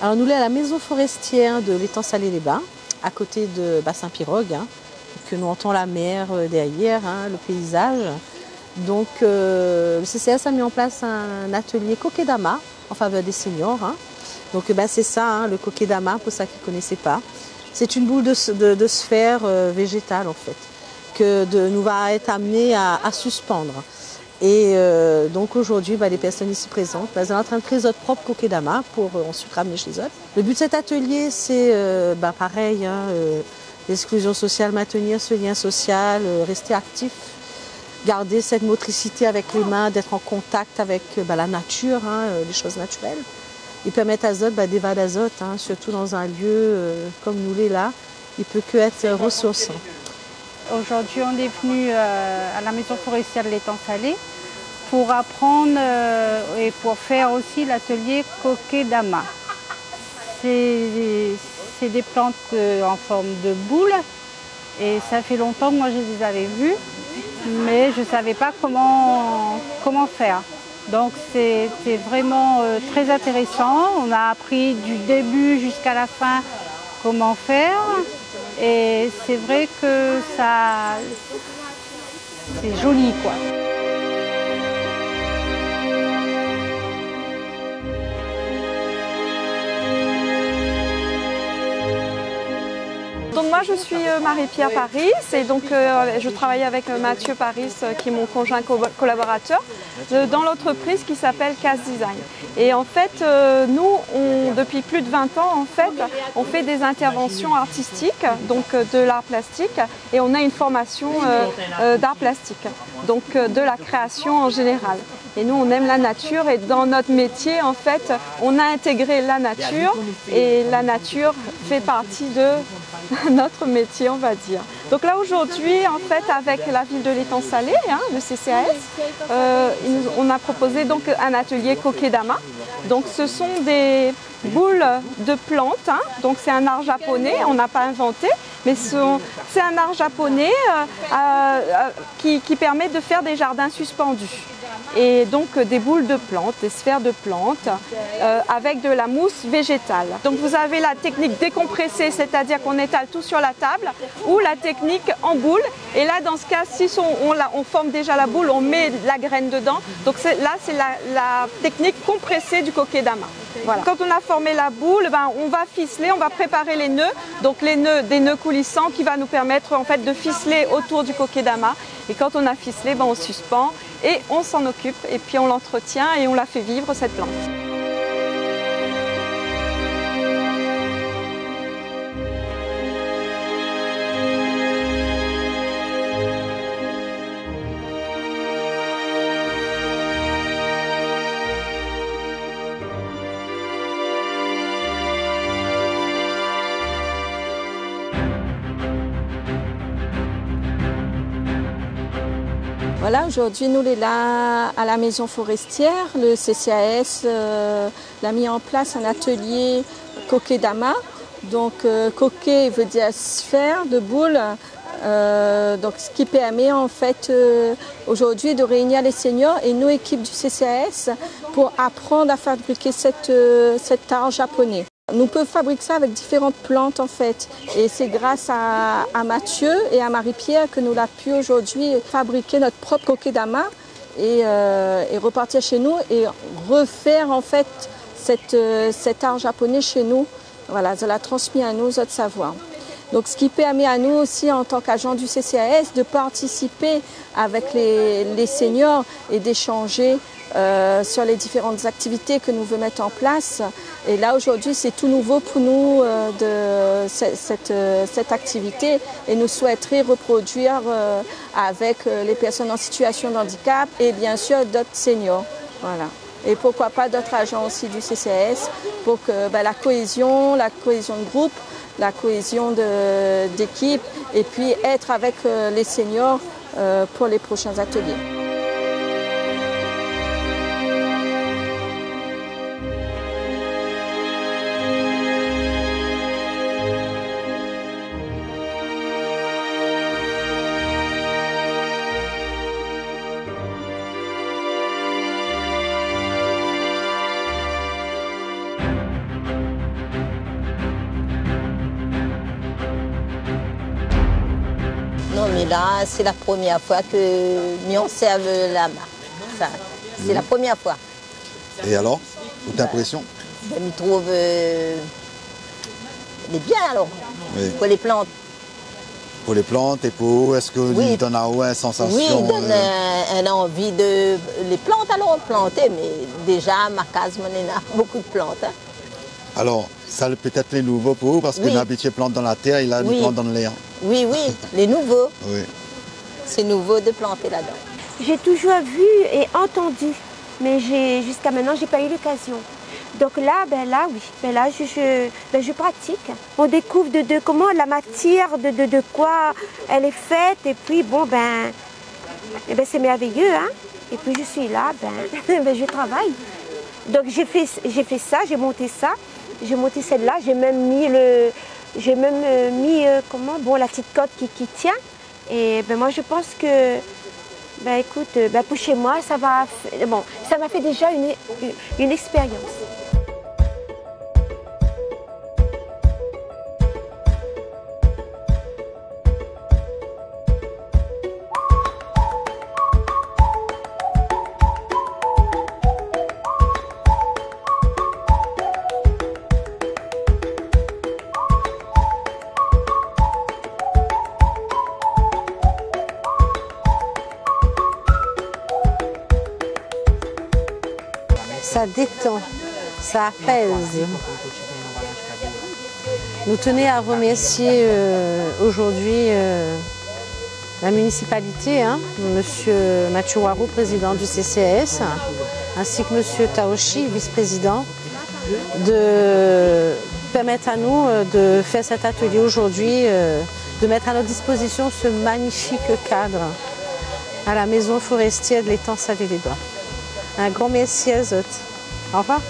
Alors nous sommes à la maison forestière de l'étang Salé-les-Bains, à côté de Bassin-Pirogue, que nous entend la mer derrière, le paysage. Donc le CCAS a mis en place un atelier kokedama en faveur des seniors. Donc c'est ça, le kokedama, pour ceux qui ne connaissaient pas. C'est une boule de sphère végétale en fait, que nous va être amené à suspendre. Et donc aujourd'hui, les personnes ici présentes, elles sont en train de créer leur propre kokedama pour ensuite ramener chez eux. Le but de cet atelier, c'est pareil, l'exclusion sociale, maintenir ce lien social, rester actif, garder cette motricité avec les mains, d'être en contact avec la nature, les choses naturelles. Et permettre à eux d'évader d'azote, surtout dans un lieu comme nous l'est là, il ne peut que être ressourçant. Aujourd'hui, on est venu à la maison forestière de l'étang Salé pour apprendre et pour faire aussi l'atelier kokedama. C'est des plantes en forme de boule et ça fait longtemps que moi je les avais vues, mais je ne savais pas comment faire. Donc c'était vraiment très intéressant. On a appris du début jusqu'à la fin comment faire. Et c'est vrai que c'est joli, quoi. Donc moi je suis Marie-Pierre Paris et donc je travaille avec Mathieu Paris qui est mon conjoint collaborateur dans l'entreprise qui s'appelle CAS Design. Et en fait nous depuis plus de 20 ans en fait on fait des interventions artistiques, donc de l'art plastique, et on a une formation d'art plastique, donc de la création en général. Et nous on aime la nature et dans notre métier en fait on a intégré la nature et la nature fait partie de notre métier, on va dire. Donc là aujourd'hui, en fait, avec la ville de l'étang Salé, le CCAS, on a proposé donc un atelier kokedama. Donc ce sont des boules de plantes, donc c'est un art japonais, on n'a pas inventé, mais c'est un art japonais qui permet de faire des jardins suspendus. Et donc des boules de plantes, des sphères de plantes avec de la mousse végétale. Donc vous avez la technique décompressée, c'est-à-dire qu'on étale tout sur la table, ou la technique en boule. Et là, dans ce cas, si on forme déjà la boule, on met la graine dedans. Donc là, c'est la technique compressée du kokedama. Voilà. Quand on a formé la boule, on va ficeler, on va préparer les nœuds. Donc les nœuds, des nœuds coulissants qui va nous permettre en fait de ficeler autour du kokedama. Et quand on a ficelé, on suspend et on s'en occupe. Et puis on l'entretient et on la fait vivre, cette plante. Voilà, aujourd'hui nous sommes là à la maison forestière. Le CCAS a mis en place un atelier kokedama. Donc koké veut dire sphère de boule. Donc ce qui permet en fait aujourd'hui de réunir les seniors et nos équipes du CCAS pour apprendre à fabriquer cet art japonais. Nous pouvons fabriquer ça avec différentes plantes en fait, et c'est grâce à Mathieu et à Marie-Pierre que nous avons pu aujourd'hui fabriquer notre propre kokedama et repartir chez nous et refaire en fait cet art japonais chez nous. Voilà, ça l'a transmis à nous autres savoirs. Donc ce qui permet à nous aussi en tant qu'agent du CCAS de participer avec les seniors et d'échanger sur les différentes activités que nous voulons mettre en place. Et là aujourd'hui c'est tout nouveau pour nous de cette activité, et nous souhaiterions reproduire avec les personnes en situation de handicap et bien sûr d'autres seniors. Voilà. Et pourquoi pas d'autres agents aussi du CCAS pour que la cohésion de groupe, la cohésion d'équipe et puis être avec les seniors pour les prochains ateliers. Mais là, c'est la première fois que nous on serve là-bas. C'est la première fois. Et alors, toute impression? Je me trouve bien alors, Oui. pour les plantes. Pour les plantes et pour est-ce que Oui. donne une sensation? Oui, il donne une envie de les plantes alors planter, mais déjà ma case, on a beaucoup de plantes. Hein. Alors, ça peut-être les nouveaux pour vous, parce que Oui. l'habitude plante dans la terre, il a Oui. une plante dans l'air. Oui, oui, les nouveaux. Oui. C'est nouveau de planter là-dedans. J'ai toujours vu et entendu, mais jusqu'à maintenant, je n'ai pas eu l'occasion. Donc là, oui, je pratique. On découvre de comment la matière, de quoi elle est faite, et puis bon, c'est merveilleux, hein. Et puis je suis là, je travaille. Donc j'ai fait ça, j'ai monté celle-là, j'ai même mis la petite cote qui tient. Et moi je pense que, écoute, pour chez moi, ça m'a fait déjà une expérience. Ça détend, ça apaise. Nous tenons à remercier aujourd'hui la municipalité, Monsieur Mathieu Waro, président du CCAS, ainsi que Monsieur Taoshi, vice-président, de permettre à nous de faire cet atelier aujourd'hui, de mettre à notre disposition ce magnifique cadre à la maison forestière de l'étang Salé-les-Bains. Un grand merci à eux. Au revoir.